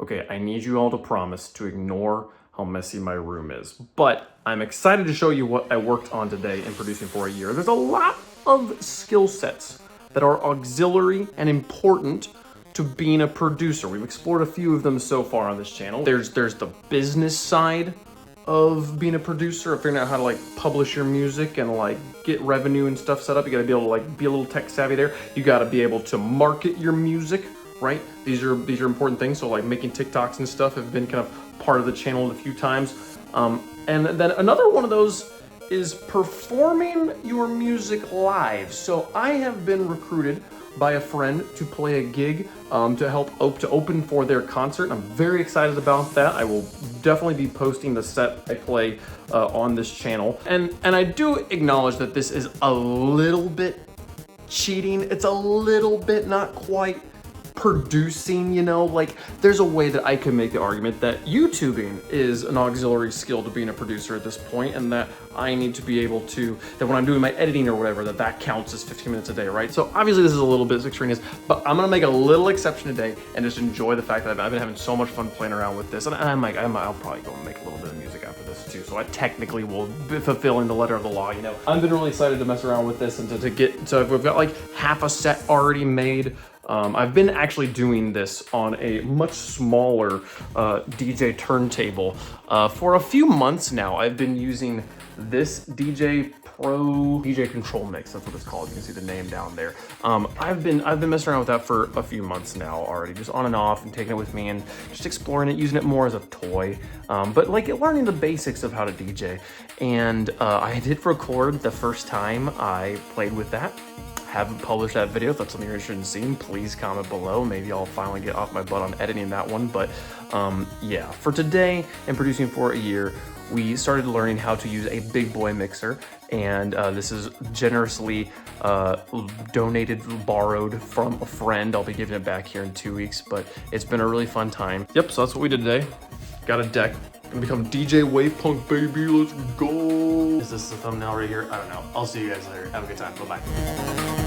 Okay, I need you all to promise to ignore how messy my room is. But I'm excited to show you what I worked on today in producing for a year. There's a lot of skill sets that are auxiliary and important to being a producer. We've explored a few of them so far on this channel. There's the business side of being a producer, figuring out how to like publish your music and like get revenue and stuff set up. You gotta be able to like be a little tech savvy there. You gotta be able to market your music, right? These are important things. So like making TikToks and stuff have been kind of part of the channel a few times. And then another one of those is performing your music live. So I have been recruited by a friend to play a gig to help open for their concert. I'm very excited about that. I will definitely be posting the set I play on this channel. And I do acknowledge that this is a little bit cheating. It's a little bit not quite producing, you know, like there's a way that I could make the argument that YouTubing is an auxiliary skill to being a producer at this point, and that I need to be able to, that when I'm doing my editing or whatever, that counts as 15 minutes a day, right? So obviously this is a little bit extraneous, but I'm gonna make a little exception today and just enjoy the fact that I've been having so much fun playing around with this, and I'll probably go and make a little bit of music after this too, so I technically will be fulfilling the letter of the law, you know. I've been really excited to mess around with this and so we've got like half a set already made. I've been actually doing this on a much smaller DJ turntable for a few months now. I've been using this DJ Pro DJ Control Mix. That's what it's called. You can see the name down there. I've been messing around with that for a few months now already, just on and off, and taking it with me and just exploring it, using it more as a toy, but like learning the basics of how to DJ. And I did record the first time I played with that. Haven't published that video. If that's something you're interested in seeing, please comment below. Maybe I'll finally get off my butt on editing that one. But yeah, for today and producing for a year, we started learning how to use a big boy mixer, and this is generously borrowed from a friend. I'll be giving it back here in 2 weeks, but it's been a really fun time. Yep, so that's what we did today. Got a deck. Gonna become DJ Wavepunk, baby. Let's go. Is this the thumbnail right here? I don't know. I'll see you guys later. Have a good time. Bye-bye.